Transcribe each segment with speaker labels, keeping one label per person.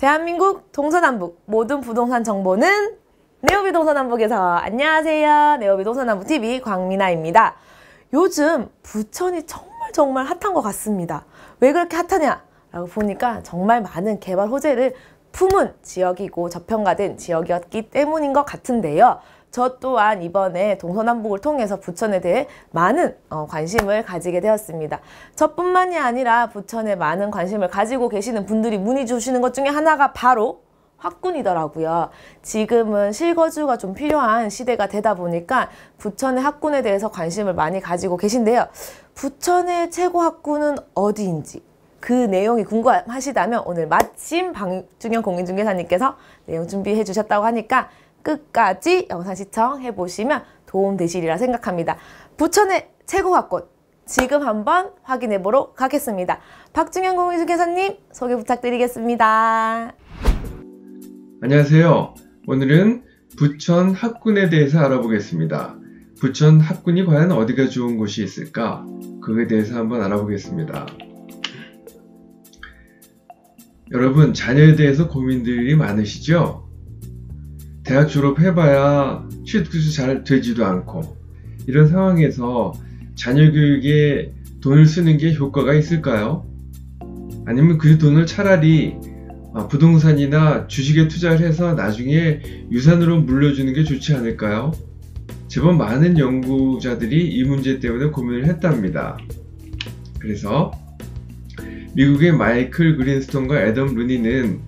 Speaker 1: 대한민국 동서남북 모든 부동산 정보는 네오비 동서남북에서. 안녕하세요. 네오비 동서남북TV 광미나입니다. 요즘 부천이 정말 핫한 것 같습니다. 왜 그렇게 핫하냐 라고 보니까 정말 많은 개발 호재를 품은 지역이고 저평가된 지역이었기 때문인 것 같은데요. 저 또한 이번에 동서남북을 통해서 부천에 대해 많은 관심을 가지게 되었습니다. 저뿐만이 아니라 부천에 많은 관심을 가지고 계시는 분들이 문의 주시는 것 중에 하나가 바로 학군이더라고요. 지금은 실거주가 좀 필요한 시대가 되다 보니까 부천의 학군에 대해서 관심을 많이 가지고 계신데요. 부천의 최고 학군은 어디인지 그 내용이 궁금하시다면 오늘 마침 방중현 공인중개사님께서 내용 준비해 주셨다고 하니까 끝까지 영상 시청해 보시면 도움 되시리라 생각합니다. 부천의 최고 학군 지금 한번 확인해 보러 가겠습니다. 박중현 공인중개사님 소개 부탁드리겠습니다.
Speaker 2: 안녕하세요. 오늘은 부천 학군에 대해서 알아보겠습니다. 부천 학군이 과연 어디가 좋은 곳이 있을까? 그거에 대해서 한번 알아보겠습니다. 여러분, 자녀에 대해서 고민들이 많으시죠? 대학 졸업해봐야 취업도 잘 되지도 않고 이런 상황에서 자녀 교육에 돈을 쓰는 게 효과가 있을까요? 아니면 그 돈을 차라리 부동산이나 주식에 투자를 해서 나중에 유산으로 물려주는 게 좋지 않을까요? 제법 많은 연구자들이 이 문제 때문에 고민을 했답니다. 그래서 미국의 마이클 그린스톤과 애덤 루니는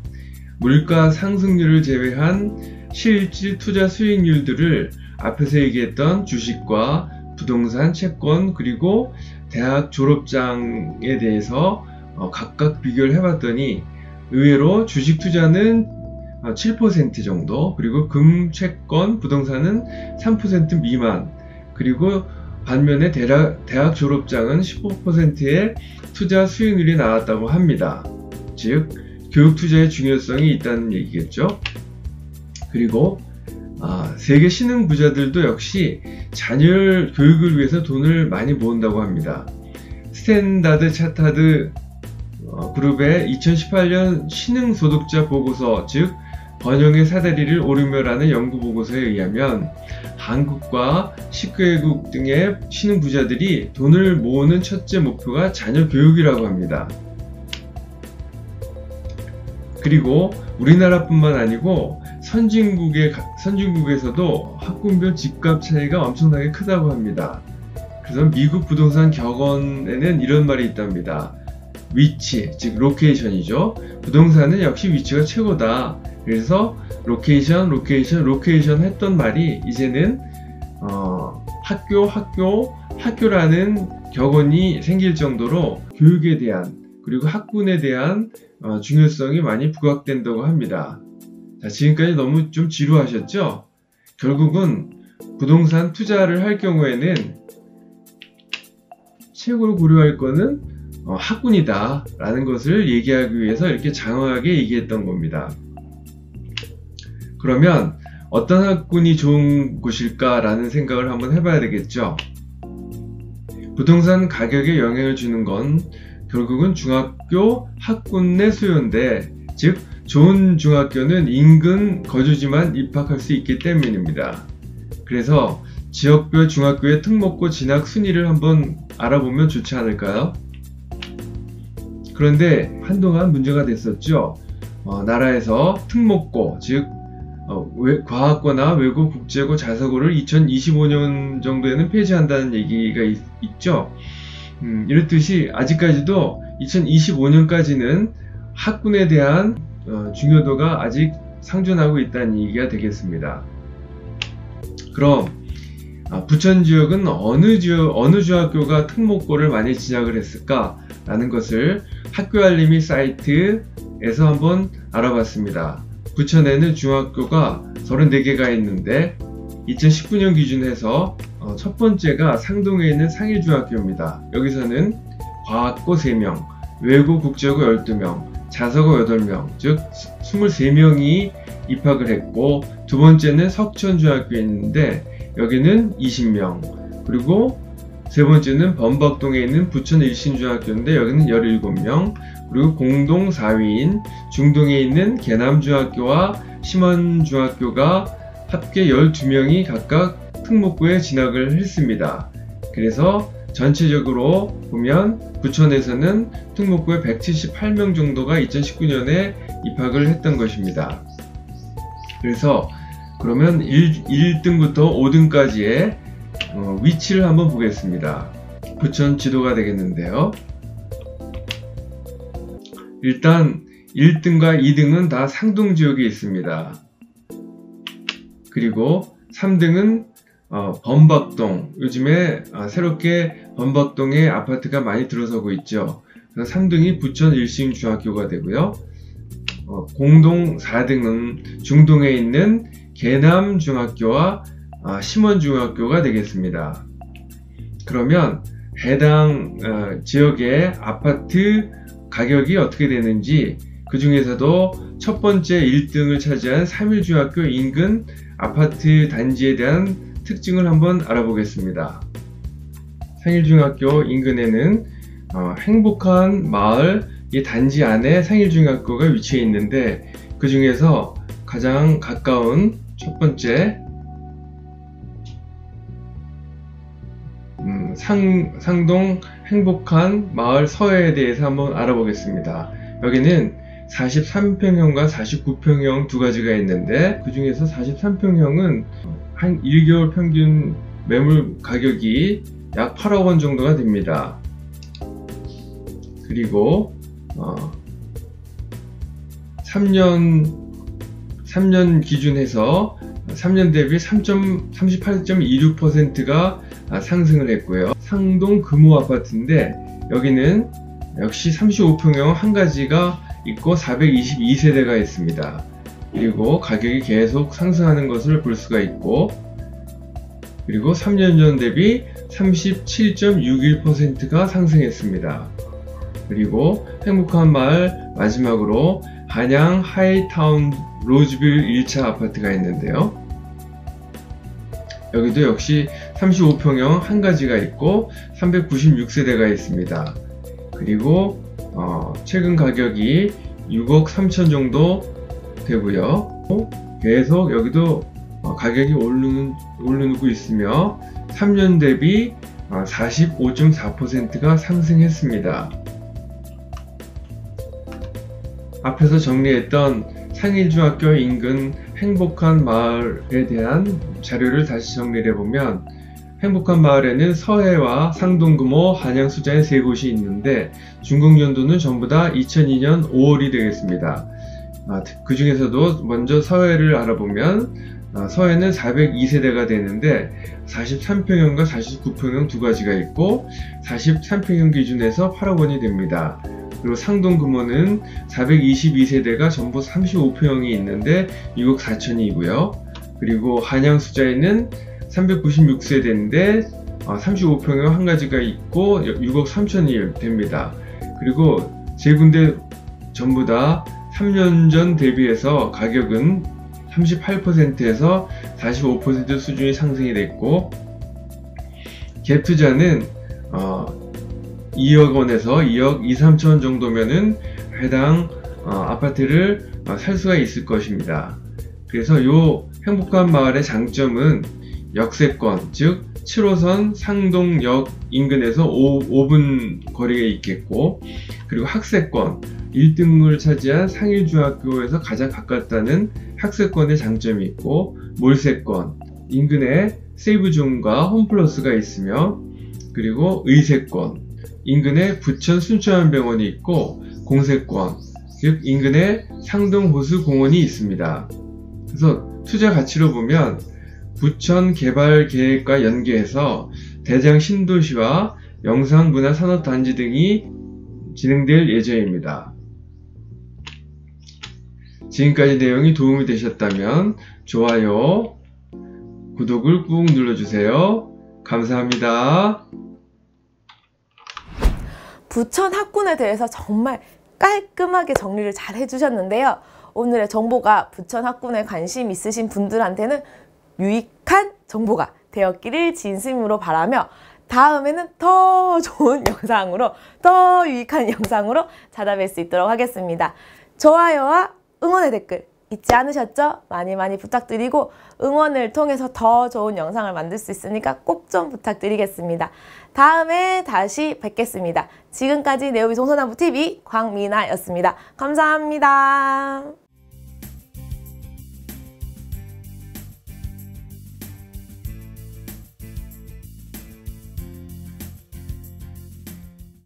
Speaker 2: 물가 상승률을 제외한 실질 투자 수익률들을 앞에서 얘기했던 주식과 부동산, 채권, 그리고 대학 졸업장에 대해서 각각 비교를 해봤더니 의외로 주식 투자는 7% 정도, 그리고 금, 채권, 부동산은 3% 미만, 그리고 반면에 대학 졸업장은 15%의 투자 수익률이 나왔다고 합니다. 즉, 교육 투자의 중요성이 있다는 얘기겠죠. 그리고 세계 신흥 부자들도 역시 자녀 교육을 위해서 돈을 많이 모은다고 합니다. 스탠다드 차타드 그룹의 2018년 신흥 소득자 보고서, 즉 번영의 사다리를 오르며라는 연구 보고서에 의하면 한국과 19개국 등의 신흥 부자들이 돈을 모으는 첫째 목표가 자녀 교육이라고 합니다. 그리고 우리나라뿐만 아니고 선진국에서도 학군별 집값 차이가 엄청나게 크다고 합니다. 그래서 미국 부동산 격언에는 이런 말이 있답니다. 위치, 즉 로케이션이죠. 부동산은 역시 위치가 최고다. 그래서 로케이션 했던 말이 이제는 학교라는 격언이 생길 정도로 교육에 대한, 그리고 학군에 대한 중요성이 많이 부각된다고 합니다. 자, 지금까지 너무 좀 지루하셨죠? 결국은 부동산 투자를 할 경우에는 최고로 고려할 거는 학군이다 라는 것을 얘기하기 위해서 이렇게 장황하게 얘기했던 겁니다. 그러면 어떤 학군이 좋은 곳일까 라는 생각을 한번 해봐야 되겠죠. 부동산 가격에 영향을 주는 건 결국은 중학교 학군 내 수요인데, 즉 좋은 중학교는 인근 거주지만 입학할 수 있기 때문입니다. 그래서 지역별 중학교의 특목고 진학 순위를 한번 알아보면 좋지 않을까요? 그런데 한동안 문제가 됐었죠. 나라에서 특목고, 즉 과학고나 외고, 국제고, 자사고를 2025년 정도에는 폐지한다는 얘기가 있죠. 이렇듯이 아직까지도 2025년까지는 학군에 대한 중요도가 아직 상존하고 있다는 얘기가 되겠습니다. 그럼 부천 지역은 어느 중학교가 특목고를 많이 진학을 했을까? 라는 것을 학교알림이 사이트에서 한번 알아봤습니다. 부천에는 중학교가 34개가 있는데 2019년 기준에서 첫 번째가 상동에 있는 상일중학교입니다. 여기서는 과학고 3명, 외고 국제고 12명, 자사고 8명, 즉 23명이 입학을 했고, 두 번째는 석천중학교에 있는데 여기는 20명, 그리고 세 번째는 범박동에 있는 부천 일신중학교인데 여기는 17명, 그리고 공동 4위인 중동에 있는 계남중학교와 심원중학교가 합계 12명이 각각 특목고에 진학을 했습니다. 그래서 전체적으로 보면 부천에서는 특목고에 178명 정도가 2019년에 입학을 했던 것입니다. 그래서 그러면 1등부터 5등까지의 위치를 한번 보겠습니다. 부천 지도가 되겠는데요. 일단 1등과 2등은 다 상동 지역에 있습니다. 그리고 3등은 범박동, 요즘에 새롭게 범박동에 아파트가 많이 들어서고 있죠. 그래서 3등이 부천 일신중학교가 되고요. 공동 4등은 중동에 있는 계남중학교와 심원중학교가 되겠습니다. 그러면 해당 지역의 아파트 가격이 어떻게 되는지, 그 중에서도 첫 번째 1등을 차지한 삼일중학교 인근 아파트 단지에 대한 특징을 한번 알아보겠습니다. 상일중학교 인근에는 행복한 마을, 이 단지 안에 상일중학교가 위치해 있는데, 그 중에서 가장 가까운 첫 번째 상동 행복한 마을 서해에 대해서 한번 알아보겠습니다. 여기는 43평형과 49평형 두 가지가 있는데, 그 중에서 43평형은 한 1개월 평균 매물 가격이 약 8억 원 정도가 됩니다. 그리고 3년 기준해서 3년 대비 38.26%가 상승을 했고요. 상동 금호 아파트인데 여기는 역시 35평형 한 가지가 있고 422세대가 있습니다. 그리고 가격이 계속 상승하는 것을 볼 수가 있고, 그리고 3년 전 대비 37.61%가 상승했습니다. 그리고 행복한 마을 마지막으로 한양 하이타운 로즈빌 1차 아파트가 있는데요. 여기도 역시 35평형 한 가지가 있고 396세대가 있습니다. 그리고 최근 가격이 6억 3천 정도 되고요. 계속 여기도 가격이 오르고 있으며 3년 대비 45.4%가 상승했습니다. 앞에서 정리했던 상일중학교 인근 행복한 마을에 대한 자료를 다시 정리를 해보면, 행복한 마을에는 서해와 상동금호, 한양, 수자에 세 곳이 있는데 준공연도는 전부 다 2002년 5월이 되겠습니다. 그 중에서도 먼저 서해를 알아보면 서해는 402세대가 되는데 43평형과 49평형 두 가지가 있고 43평형 기준에서 8억 원이 됩니다. 그리고 상동금호는 422세대가 전부 35평형이 있는데 6억 4천이고요. 그리고 한양 수자에는 396세대인데 35평형 한 가지가 있고 6억 3천이 됩니다. 그리고 세 군데 전부 다 3년 전 대비해서 가격은 38%에서 45% 수준이 상승이 됐고, 갭 투자는 2억 원에서 2억 2, 3천 정도면은 해당 아파트를 살 수가 있을 것입니다. 그래서 요 행복한 마을의 장점은 역세권, 즉 7호선 상동역 인근에서 5분 거리에 있겠고, 그리고 학세권, 1등을 차지한 상일중학교에서 가장 가깝다는 학세권의 장점이 있고, 몰세권, 인근에 세이브존과 홈플러스가 있으며, 그리고 의세권, 인근에 부천 순천병원이 있고, 공세권, 즉 인근에 상동호수공원이 있습니다. 그래서 투자 가치로 보면 부천 개발 계획과 연계해서 대장 신도시와 영상문화산업단지 등이 진행될 예정입니다. 지금까지 내용이 도움이 되셨다면 좋아요, 구독을 꾹 눌러주세요. 감사합니다.
Speaker 1: 부천 학군에 대해서 정말 깔끔하게 정리를 잘 해주셨는데요. 오늘의 정보가 부천 학군에 관심 있으신 분들한테는 유익한 정보가 되었기를 진심으로 바라며, 다음에는 더 좋은 영상으로, 더 유익한 영상으로 찾아뵐 수 있도록 하겠습니다. 좋아요와 응원의 댓글 잊지 않으셨죠? 많이 많이 부탁드리고 응원을 통해서 더 좋은 영상을 만들 수 있으니까 꼭 좀 부탁드리겠습니다. 다음에 다시 뵙겠습니다. 지금까지 네오비 동서남북TV 광미나였습니다. 감사합니다.